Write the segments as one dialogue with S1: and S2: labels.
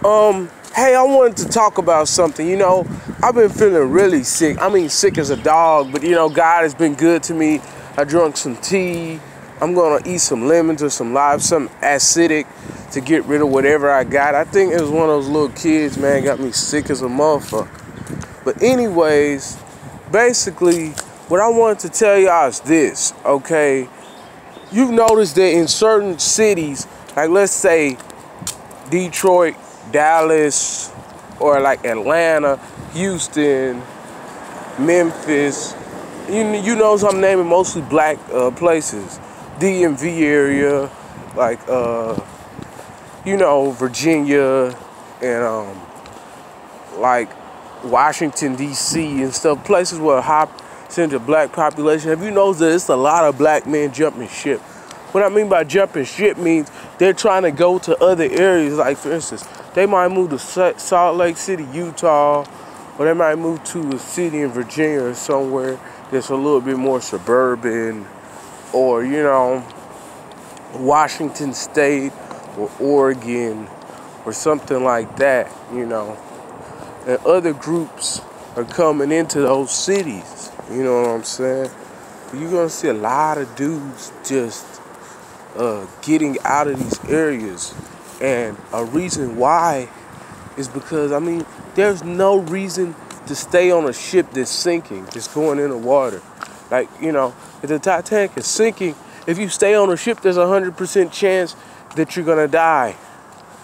S1: Hey, I wanted to talk about something. I've been feeling really sick. I mean, sick as a dog, but God has been good to me. I drunk some tea. I'm gonna eat some lemons or some live, something acidic to get rid of whatever I got. I think it was one of those little kids, man, got me sick as a motherfucker. But anyways, basically, what I wanted to tell y'all is this, okay? You've noticed that in certain cities, like let's say Detroit, Dallas, or like Atlanta, Houston, Memphis, you know, I'm naming mostly black places. DMV area, like Virginia and like Washington DC and stuff, places with a high percentage of black population. Have you noticed that it's a lot of black men jumping ship? What I mean by jumping ship means they're trying to go to other areas. Like for instance, they might move to Salt Lake City, Utah, or they might move to a city in Virginia or somewhere that's a little bit more suburban, or Washington State or Oregon or something like that, And other groups are coming into those cities, you know what I'm saying? You're gonna see a lot of dudes just getting out of these areas. And a reason why is because, there's no reason to stay on a ship that's sinking, that's going in the water. Like, if the Titanic is sinking, if you stay on a ship, there's 100% chance that you're gonna die,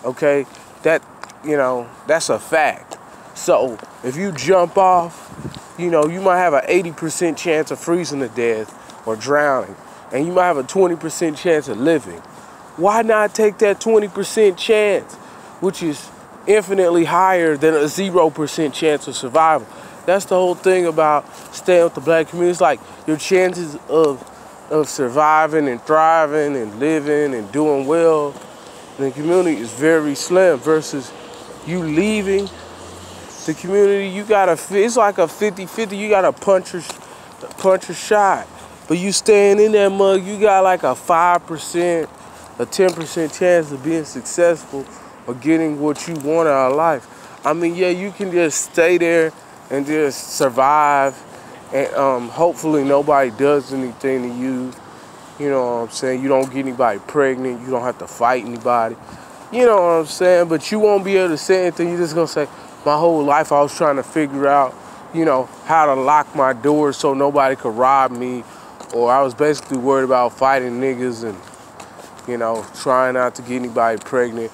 S1: okay? That's a fact. So if you jump off, you might have an 80% chance of freezing to death or drowning, and you might have a 20% chance of living. Why not take that 20% chance, which is infinitely higher than a 0% chance of survival? That's the whole thing about staying with the black community. It's like your chances of surviving and thriving and living and doing well in the community is very slim, versus you leaving the community. It's like a 50-50. You got a puncher shot. But you staying in that mug, you got like a 5%, a 10% chance of being successful or getting what you want out of life. Yeah, you can just stay there and just survive, and hopefully nobody does anything to you. You know what I'm saying? You don't get anybody pregnant. You don't have to fight anybody. You know what I'm saying? But you won't be able to say anything. You're just gonna say, my whole life I was trying to figure out, how to lock my doors so nobody could rob me. Or I was basically worried about fighting niggas and, trying not to get anybody pregnant.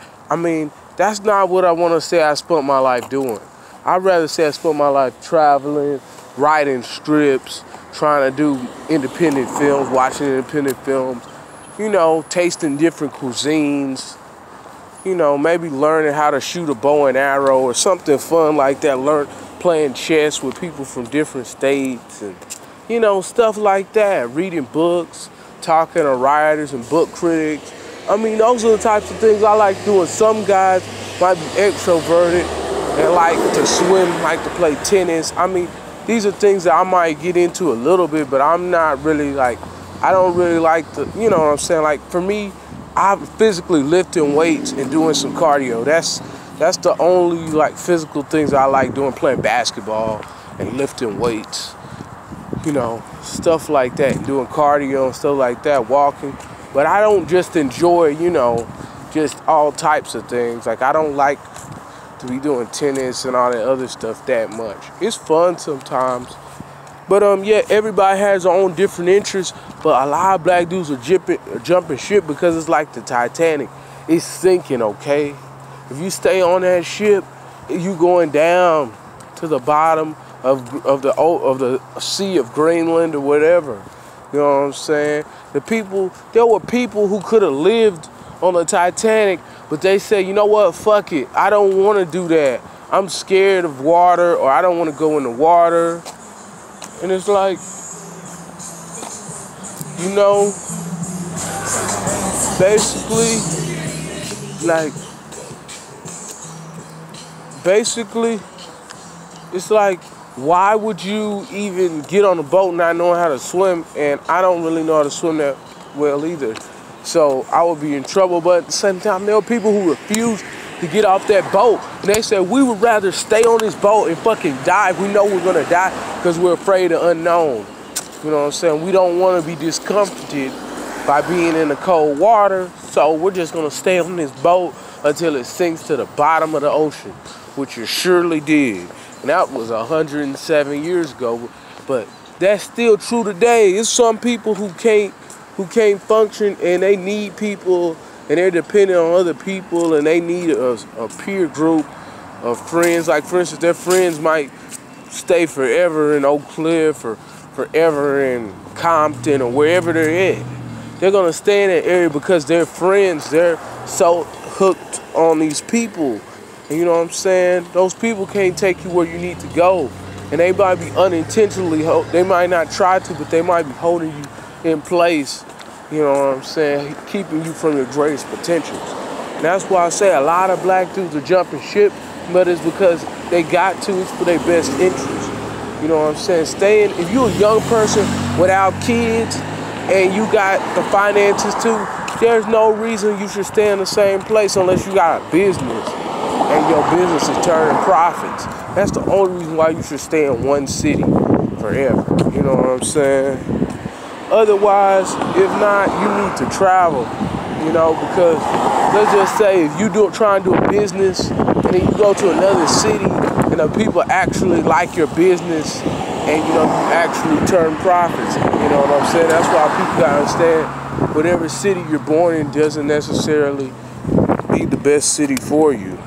S1: That's not what I want to say I spent my life doing. I'd rather say I spent my life traveling, writing scripts, trying to do independent films, watching independent films, tasting different cuisines, maybe learning how to shoot a bow and arrow or something fun like that, playing chess with people from different states and, stuff like that, reading books, talking to writers and book critics. Those are the types of things I like doing. Some guys might be extroverted and like to swim, like to play tennis. These are things that I might get into a little bit, but I'm not really I don't really like to, you know what I'm saying? Like for me, I'm physically lifting weights and doing some cardio. That's the only physical things I like doing, playing basketball and lifting weights. Stuff like that, and doing cardio and stuff like that, walking. But I don't just enjoy, just all types of things. Like I don't like to be doing tennis and all that other stuff that much. It's fun sometimes. But yeah, everybody has their own different interests. But a lot of black dudes are jumping ship because it's like the Titanic. It's sinking, okay? If you stay on that ship, you going down to the bottom of the Sea of Greenland or whatever. You know what I'm saying? There were people who could have lived on the Titanic, but they said, you know what, fuck it. I don't want to do that. I'm scared of water, or I don't want to go in the water. And it's like, basically, it's like, why would you even get on a boat not knowing how to swim? And I don't really know how to swim that well either. So I would be in trouble. But at the same time, there are people who refuse to get off that boat. And they said, we would rather stay on this boat and fucking die if we know we're gonna die because we're afraid of unknown. You know what I'm saying? We don't want to be discomforted by being in the cold water, so we're just gonna stay on this boat until it sinks to the bottom of the ocean, which it surely did. And that was 107 years ago, but that's still true today. It's some people who can't function, and they need people, and they're dependent on other people, and they need a peer group of friends. Like, for instance, their friends might stay forever in Oak Cliff or forever in Compton or wherever they're at. They're gonna stay in that area because they're friends. They're so hooked on these people. And you know what I'm saying? Those people can't take you where you need to go. And they might be unintentionally, they might not try to, but they might be holding you in place. You know what I'm saying? Keeping you from your greatest potentials. And that's why I say a lot of black dudes are jumping ship, but it's because they got to, it's for their best interest. You know what I'm saying? If you're a young person without kids and you got the finances too, there's no reason you should stay in the same place unless you got a business and your business is turning profits. That's the only reason why you should stay in one city forever. You know what I'm saying? Otherwise, if not, you need to travel, you know, because let's just say if you try and do a business and then you go to another city and the people actually like your business and, you know, you actually turn profits. You know what I'm saying? That's why people gotta understand whatever city you're born in doesn't necessarily be the best city for you.